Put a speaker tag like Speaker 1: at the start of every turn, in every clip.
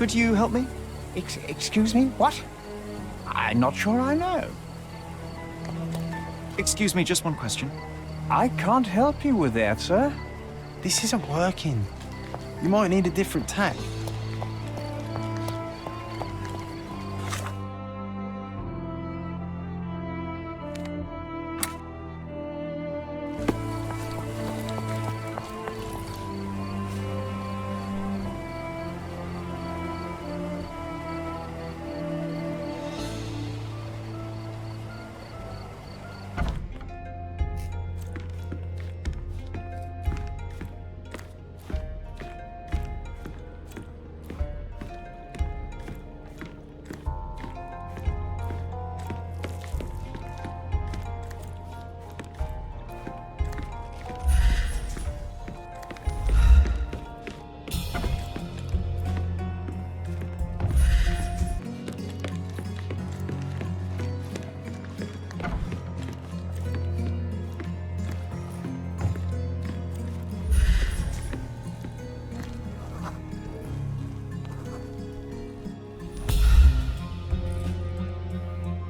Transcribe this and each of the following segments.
Speaker 1: Could you help me?
Speaker 2: Excuse me, what? I'm not sure I know.
Speaker 1: Excuse me, just one question.
Speaker 2: I can't help you with that, sir.
Speaker 3: This isn't working. You might need a different tack.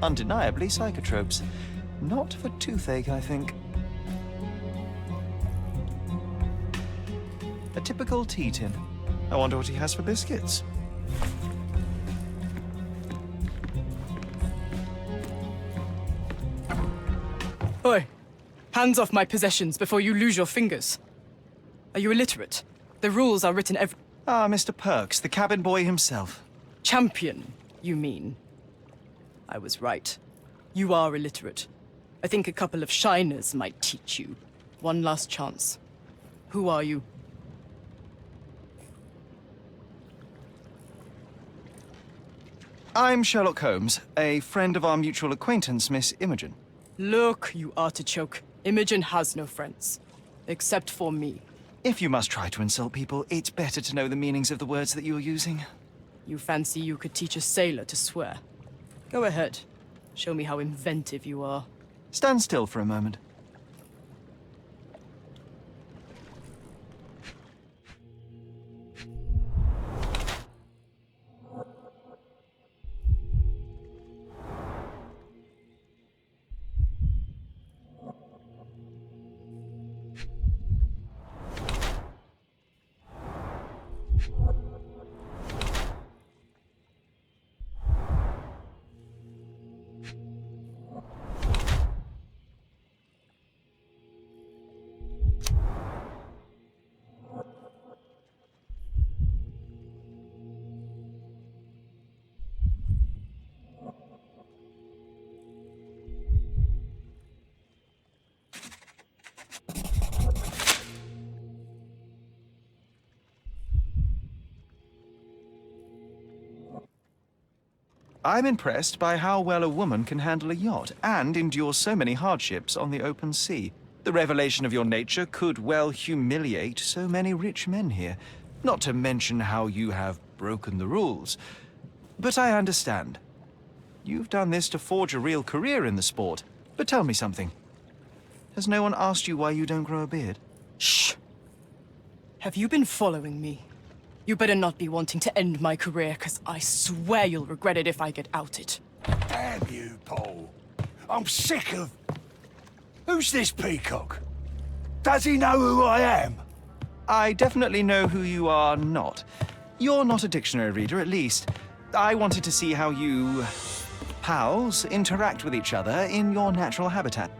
Speaker 1: Undeniably psychotropes. Not for toothache, I think. A typical tea tin. I wonder what he has for biscuits.
Speaker 4: Oi! Hands off my possessions before you lose your fingers. Are you illiterate? The rules are written every...
Speaker 1: Ah, Mr. Perks, the cabin boy himself.
Speaker 4: Champion, you mean? I was right. You are illiterate. I think a couple of shiners might teach you. One last chance. Who are you?
Speaker 1: I'm Sherlock Holmes, a friend of our mutual acquaintance, Miss Imogen.
Speaker 4: Look, you artichoke. Imogen has no friends. Except for me.
Speaker 1: If you must try to insult people, it's better to know the meanings of the words that you're using.
Speaker 4: You fancy you could teach a sailor to swear? Go ahead. Show me how inventive you are.
Speaker 1: Stand still for a moment. I'm impressed by how well a woman can handle a yacht and endure so many hardships on the open sea. The revelation of your nature could well humiliate so many rich men here, not to mention how you have broken the rules. But I understand. You've done this to forge a real career in the sport. But tell me something. Has no one asked you why you don't grow a beard?
Speaker 4: Shh! Have you been following me? You better not be wanting to end my career, because I swear you'll regret it if I get outed.
Speaker 5: Damn you, Paul. I'm sick of... Who's this peacock? Does he know who I am?
Speaker 1: I definitely know who you are not. You're not a dictionary reader, at least. I wanted to see how you... pals interact with each other in your natural habitat.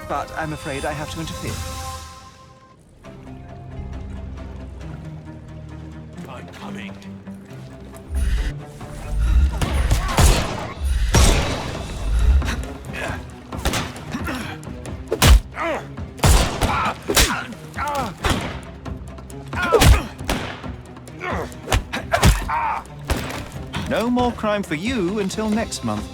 Speaker 1: But I'm afraid I have to interfere.
Speaker 5: I'm coming.
Speaker 1: No more crime for you until next month.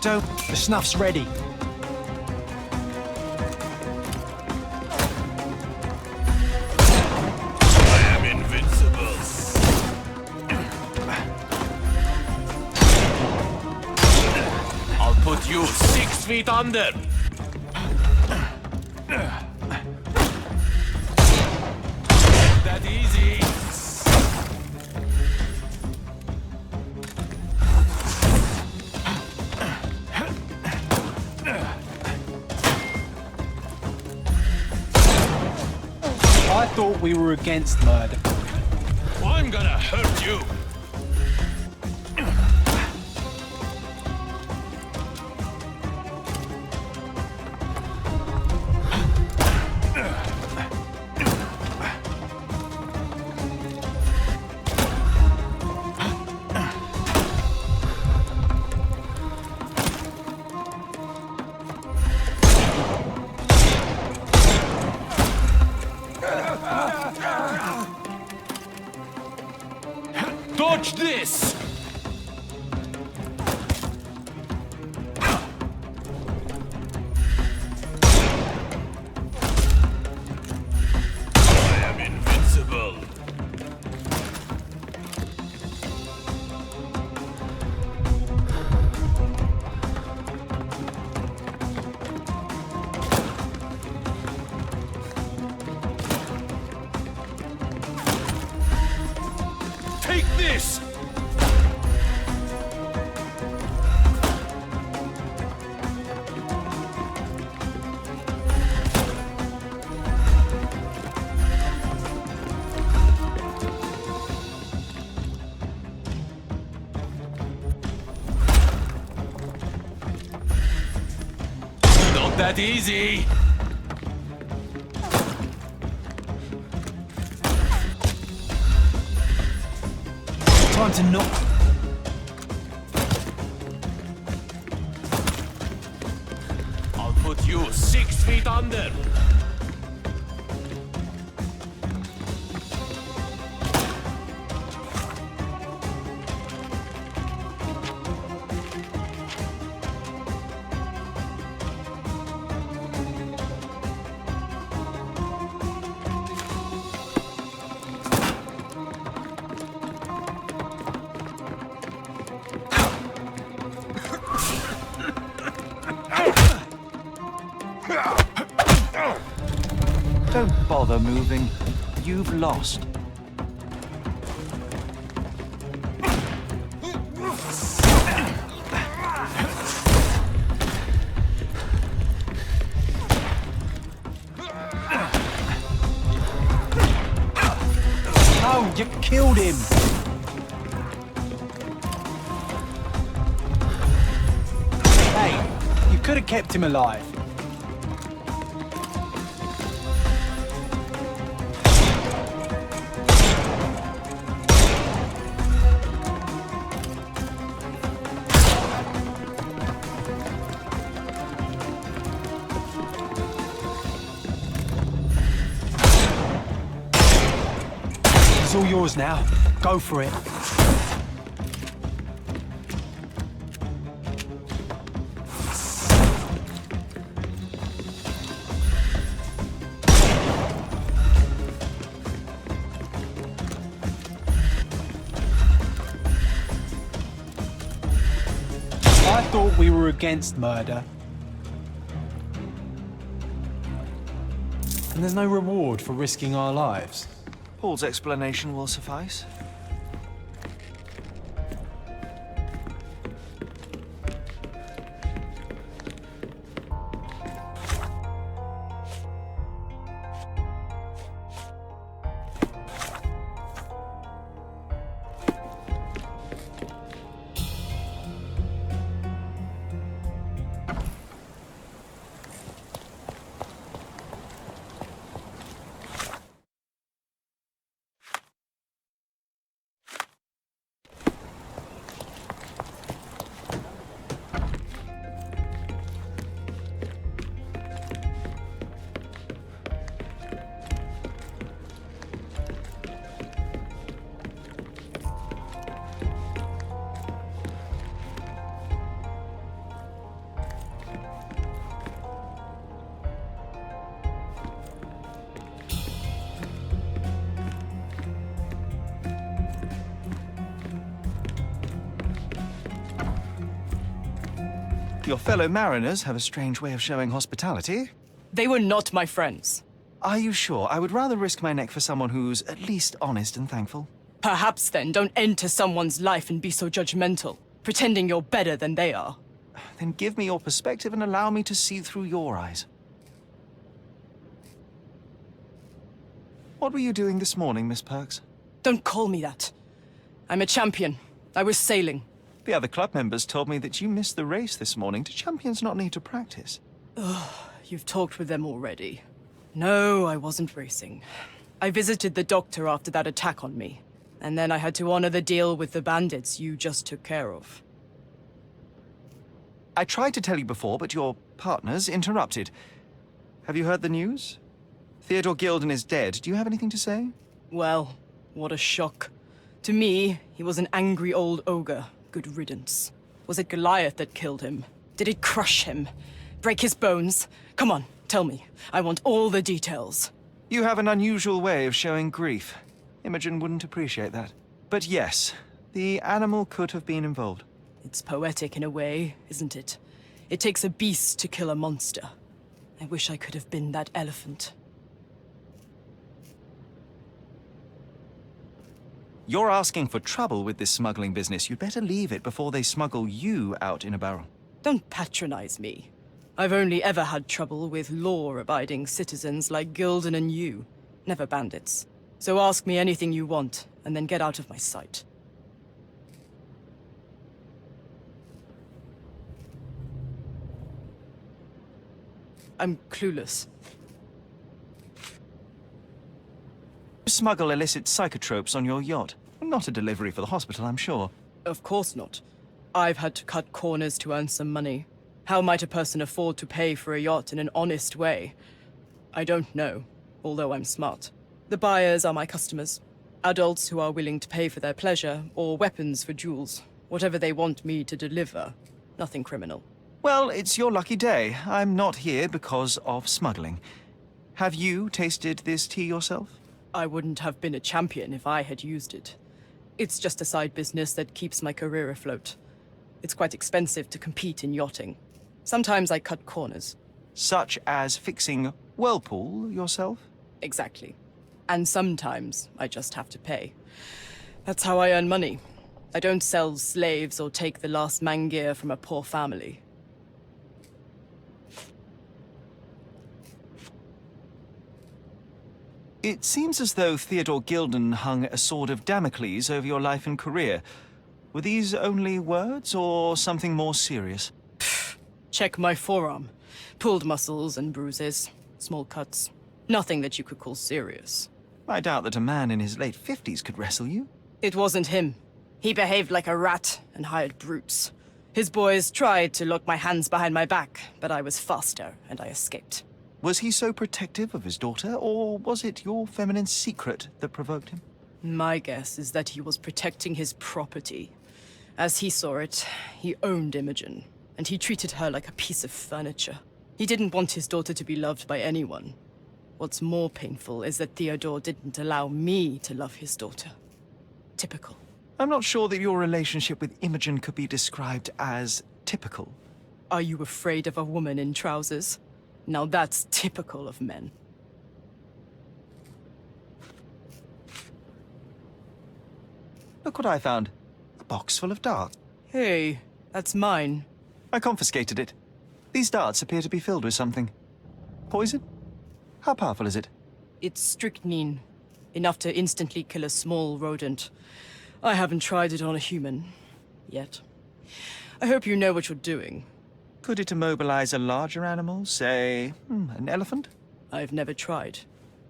Speaker 1: Don't.
Speaker 3: The snuff's ready.
Speaker 6: feet under. That easy.
Speaker 3: I thought we were against murder.
Speaker 6: I'm gonna hurt you. Dodge this! I am invincible. Take this! Not that easy!
Speaker 3: Time to knock.
Speaker 6: I'll put you 6 feet under.
Speaker 1: Don't bother moving. You've lost.
Speaker 3: Oh, you killed him. Hey, you could have kept him alive. It's all yours now. Go for it. I thought we were against murder. And there's no reward for risking our lives.
Speaker 1: Paul's explanation will suffice. Your fellow mariners have a strange way of showing hospitality.
Speaker 4: They were not my friends.
Speaker 1: Are you sure? I would rather risk my neck for someone who's at least honest and thankful.
Speaker 4: Perhaps then don't enter someone's life and be so judgmental, pretending you're better than they are.
Speaker 1: Then give me your perspective and allow me to see through your eyes. What were you doing this morning, Miss Perks?
Speaker 4: Don't call me that. I'm a champion. I was sailing.
Speaker 1: The other club members told me that you missed the race this morning. Do champions not need to practice?
Speaker 4: You've talked with them already. No, I wasn't racing. I visited the doctor after that attack on me. And then I had to honor the deal with the bandits you just took care of.
Speaker 1: I tried to tell you before, but your partners interrupted. Have you heard the news? Theodore Gilden is dead. Do you have anything to say?
Speaker 4: Well, what a shock. To me, he was an angry old ogre. Good riddance. Was it Goliath that killed him? Did it crush him? Break his bones? Come on, tell me. I want all the details.
Speaker 1: You have an unusual way of showing grief. Imogen wouldn't appreciate that. But yes, the animal could have been involved.
Speaker 4: It's poetic in a way, isn't it? It takes a beast to kill a monster. I wish I could have been that elephant.
Speaker 1: You're asking for trouble with this smuggling business. You'd better leave it before they smuggle you out in a barrel.
Speaker 4: Don't patronize me. I've only ever had trouble with law-abiding citizens like Gilden and you, never bandits. So ask me anything you want, and then get out of my sight. I'm clueless.
Speaker 1: You smuggle illicit psychotropes on your yacht. Not a delivery for the hospital, I'm sure.
Speaker 4: Of course not. I've had to cut corners to earn some money. How might a person afford to pay for a yacht in an honest way? I don't know, although I'm smart. The buyers are my customers. Adults who are willing to pay for their pleasure, or weapons for jewels. Whatever they want me to deliver. Nothing criminal.
Speaker 1: Well, it's your lucky day. I'm not here because of smuggling. Have you tasted this tea yourself?
Speaker 4: I wouldn't have been a champion if I had used it. It's just a side business that keeps my career afloat. It's quite expensive to compete in yachting. Sometimes I cut corners.
Speaker 1: Such as fixing Whirlpool yourself?
Speaker 4: Exactly. And sometimes I just have to pay. That's how I earn money. I don't sell slaves or take the last mangear from a poor family.
Speaker 1: It seems as though Theodore Gilden hung a sword of Damocles over your life and career. Were these only words, or something more serious?
Speaker 4: Check my forearm. Pulled muscles and bruises. Small cuts. Nothing that you could call serious.
Speaker 1: I doubt that a man in his late 50s could wrestle you.
Speaker 4: It wasn't him. He behaved like a rat and hired brutes. His boys tried to lock my hands behind my back, but I was faster and I escaped.
Speaker 1: Was he so protective of his daughter, or was it your feminine secret that provoked him?
Speaker 4: My guess is that he was protecting his property. As he saw it, he owned Imogen, and he treated her like a piece of furniture. He didn't want his daughter to be loved by anyone. What's more painful is that Theodore didn't allow me to love his daughter. Typical.
Speaker 1: I'm not sure that your relationship with Imogen could be described as typical.
Speaker 4: Are you afraid of a woman in trousers? Now that's typical of men.
Speaker 1: Look what I found. A box full of darts.
Speaker 4: Hey, that's mine.
Speaker 1: I confiscated it. These darts appear to be filled with something. Poison? How powerful is it?
Speaker 4: It's strychnine. Enough to instantly kill a small rodent. I haven't tried it on a human. Yet. I hope you know what you're doing.
Speaker 1: Could it immobilize a larger animal, say, an elephant?
Speaker 4: I've never tried,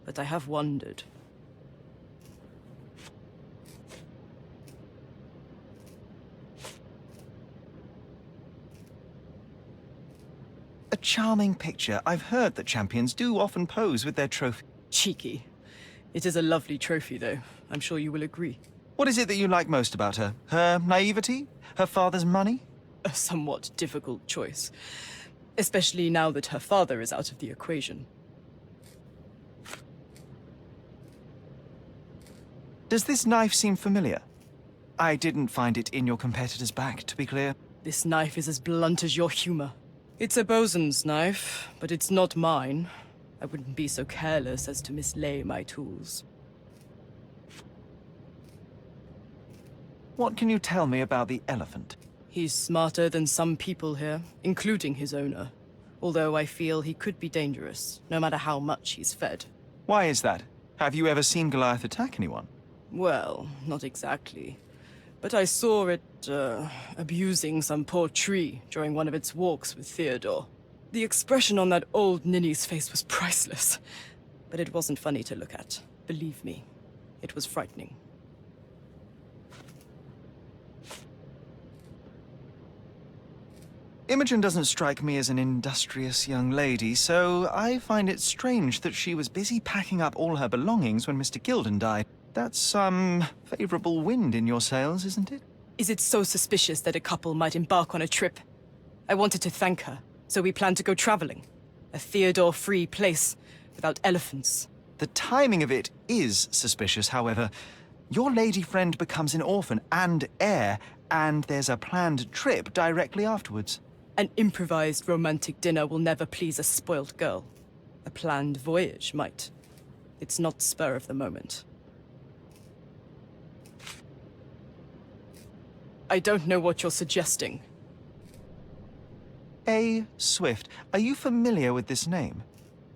Speaker 4: but I have wondered.
Speaker 1: A charming picture. I've heard that champions do often pose with their trophy.
Speaker 4: Cheeky. It is a lovely trophy, though. I'm sure you will agree.
Speaker 1: What is it that you like most about her? Her naivety? Her father's money?
Speaker 4: A somewhat difficult choice. Especially now that her father is out of the equation.
Speaker 1: Does this knife seem familiar? I didn't find it in your competitor's back, to be clear.
Speaker 4: This knife is as blunt as your humor. It's a bosun's knife, but it's not mine. I wouldn't be so careless as to mislay my tools.
Speaker 1: What can you tell me about the elephant?
Speaker 4: He's smarter than some people here, including his owner. Although I feel he could be dangerous, no matter how much he's fed.
Speaker 1: Why is that? Have you ever seen Goliath attack anyone?
Speaker 4: Well, not exactly. But I saw it, abusing some poor tree during one of its walks with Theodore. The expression on that old ninny's face was priceless. But it wasn't funny to look at. Believe me, it was frightening.
Speaker 1: Imogen doesn't strike me as an industrious young lady, so I find it strange that she was busy packing up all her belongings when Mr. Gilden died. That's some favorable wind in your sails, isn't it?
Speaker 4: Is it so suspicious that a couple might embark on a trip? I wanted to thank her, so we planned to go traveling. A Theodore-free place, without elephants.
Speaker 1: The timing of it is suspicious, however. Your lady friend becomes an orphan and heir, and there's a planned trip directly afterwards.
Speaker 4: An improvised romantic dinner will never please a spoilt girl. A planned voyage might. It's not spur of the moment. I don't know what you're suggesting.
Speaker 1: A. Swift. Are you familiar with this name?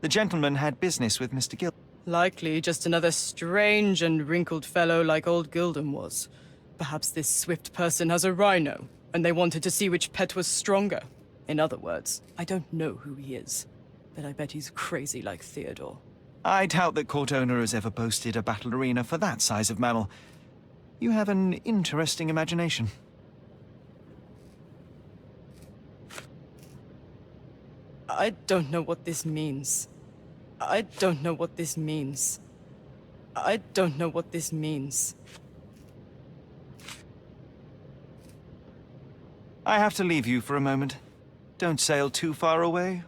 Speaker 1: The gentleman had business with Mr. Gilden.
Speaker 4: Likely just another strange and wrinkled fellow like old Gilden was. Perhaps this Swift person has a rhino, and they wanted to see which pet was stronger. In other words, I don't know who he is, but I bet he's crazy like Theodore.
Speaker 1: I doubt that Cordona has ever boasted a battle arena for that size of mammal. You have an interesting imagination.
Speaker 4: I don't know what this means. I don't know what this means. I don't know what this means.
Speaker 1: I have to leave you for a moment. Don't sail too far away.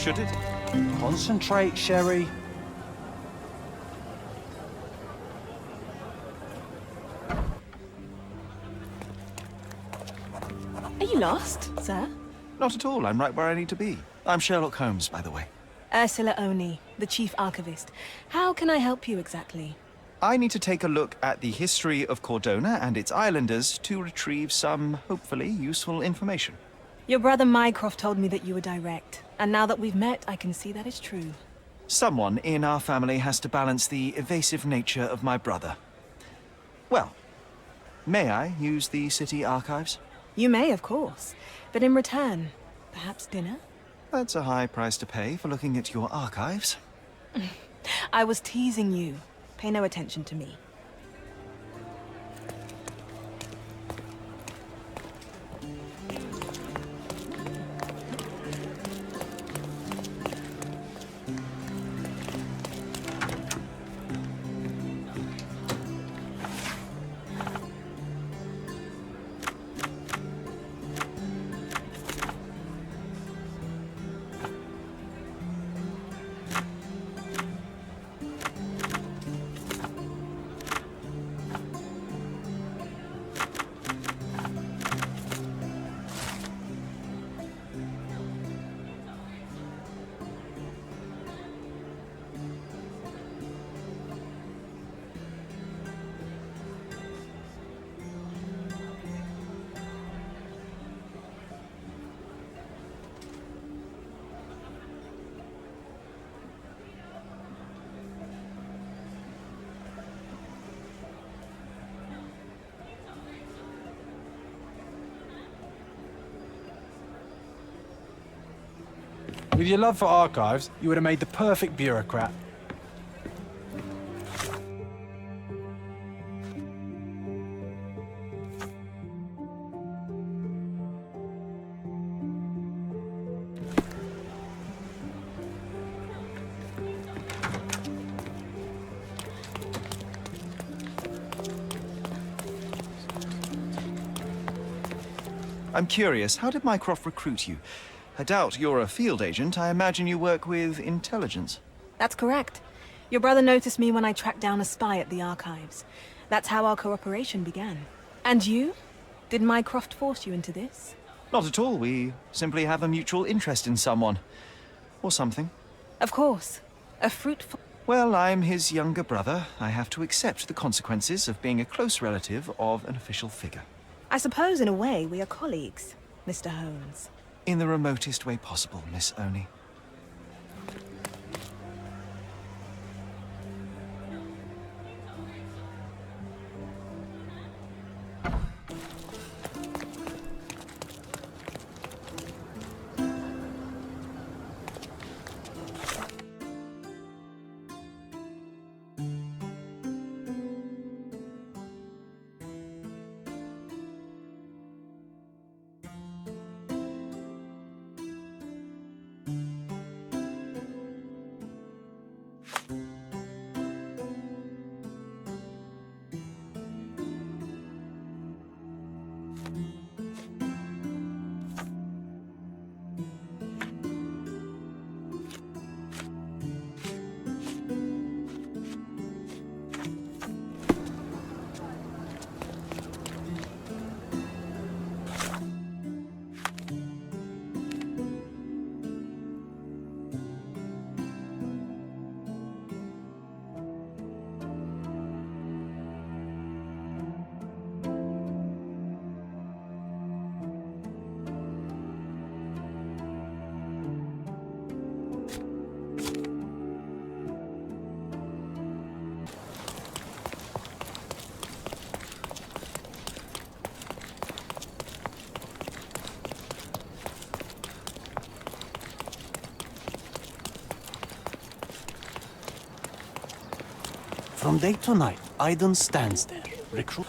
Speaker 1: Should it?
Speaker 3: Concentrate, Sherry.
Speaker 7: Are you lost, sir?
Speaker 1: Not at all. I'm right where I need to be. I'm Sherlock Holmes, by the way.
Speaker 7: Ursula Oni, the chief archivist. How can I help you exactly?
Speaker 1: I need to take a look at the history of Cordona and its islanders to retrieve some, hopefully, useful information.
Speaker 7: Your brother Mycroft told me that you were direct, and now that we've met, I can see that is true.
Speaker 1: Someone in our family has to balance the evasive nature of my brother. Well, May I use the city archives?
Speaker 7: You may, of course. But in return, perhaps dinner?
Speaker 1: That's a high price to pay for looking at your archives.
Speaker 7: I was teasing you. Pay no attention to me.
Speaker 3: With your love for archives, you would have made the perfect bureaucrat.
Speaker 1: I'm curious, how did Mycroft recruit you? I doubt you're a field agent. I imagine you work with intelligence.
Speaker 7: That's correct. Your brother noticed me when I tracked down a spy at the archives. That's how our cooperation began. And you? Did Mycroft force you into this?
Speaker 1: Not at all. We simply have a mutual interest in someone. Or something.
Speaker 7: Of course. A fruitful...
Speaker 1: Well, I'm his younger brother. I have to accept the consequences of being a close relative of an official figure.
Speaker 7: I suppose in a way we are colleagues, Mr. Holmes.
Speaker 1: In the remotest way possible, Miss Oni.
Speaker 3: From day to night, Aiden stands there, recruit.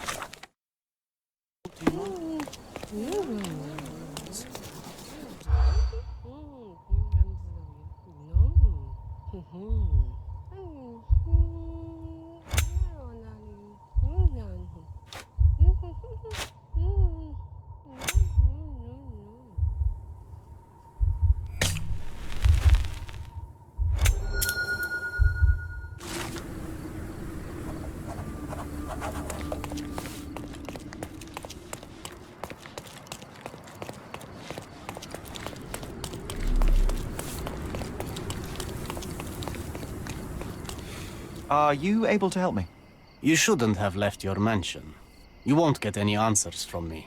Speaker 1: Are you able to help me?
Speaker 8: You shouldn't have left your mansion. You won't get any answers from me.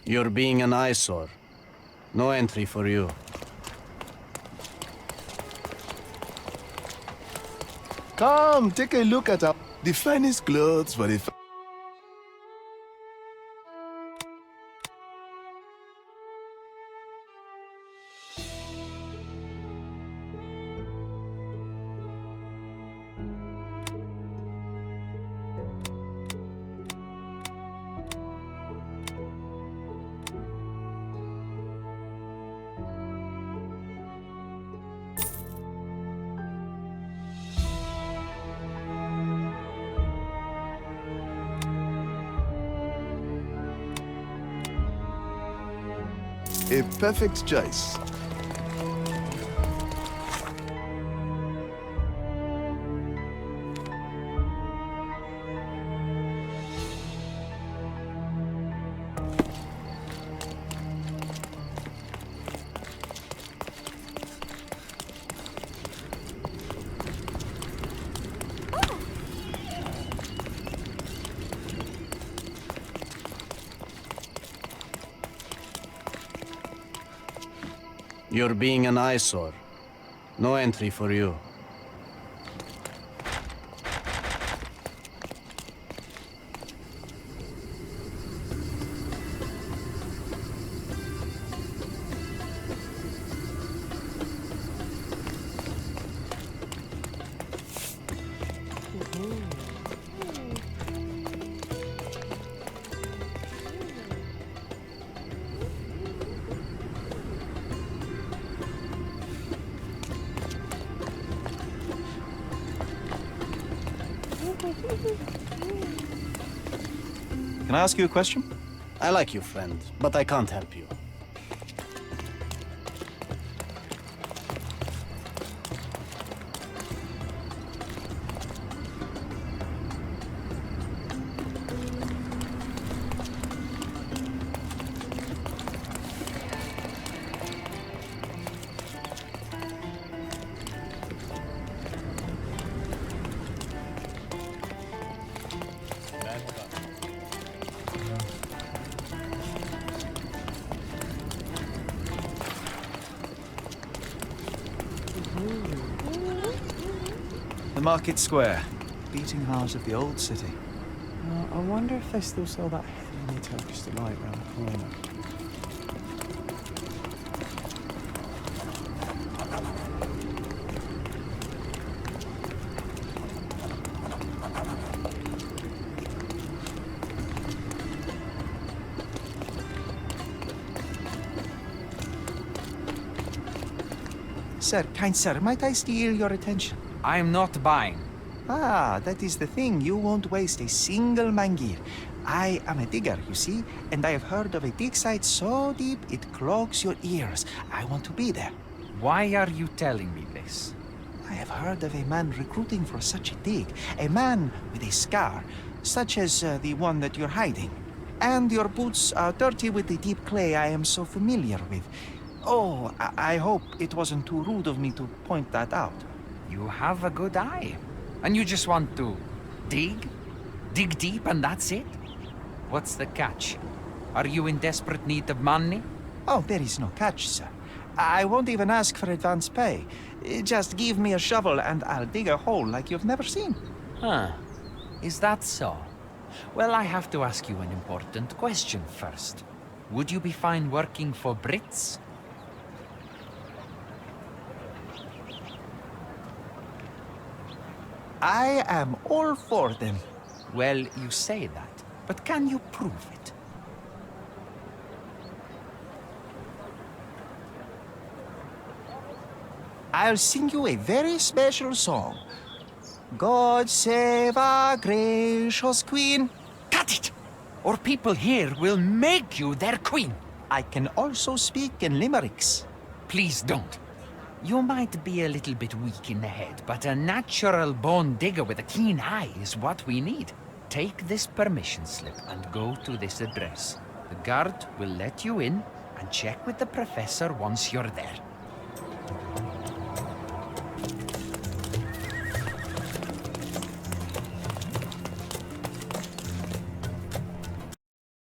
Speaker 8: You're being an eyesore. No entry for you.
Speaker 9: Come, take a look at our... The finest clothes for the... A perfect choice.
Speaker 8: You're being an eyesore. No entry for you.
Speaker 1: Can I ask you a question?
Speaker 8: I like you, friend, but I can't help you.
Speaker 1: The market square, beating heart of the old city.
Speaker 3: I wonder if they still sell that heavenly Turkish delight round the corner.
Speaker 1: Sir, kind sir, might I steal your attention?
Speaker 2: I'm not buying.
Speaker 1: Ah, that is the thing. You won't waste a single mangir. I am a digger, you see, and I have heard of a dig site so deep it clogs your ears. I want to be there.
Speaker 2: Why are you telling me this?
Speaker 1: I have heard of a man recruiting for such a dig. A man with a scar, such as the one that you're hiding. And your boots are dirty with the deep clay I am so familiar with. Oh, I hope it wasn't too rude of me to point that out.
Speaker 2: You have a good eye. And you just want to dig? Dig deep and that's it? What's the catch? Are you in desperate need of money?
Speaker 1: Oh, there is no catch, sir. I won't even ask for advance pay. Just give me a shovel and I'll dig a hole like you've never seen.
Speaker 2: Huh. Is that so? Well, I have to ask you an important question first. Would you be fine working for Brits?
Speaker 1: I am all for them.
Speaker 2: Well, you say that, but can you prove it?
Speaker 1: I'll sing you a very special song. God save our gracious queen.
Speaker 2: Cut it! Or people here will make you their queen.
Speaker 1: I can also speak in limericks.
Speaker 2: Please don't. You might be a little bit weak in the head, but a natural born digger with a keen eye is what we need. Take this permission slip and go to this address. The guard will let you in and check with the professor once you're there.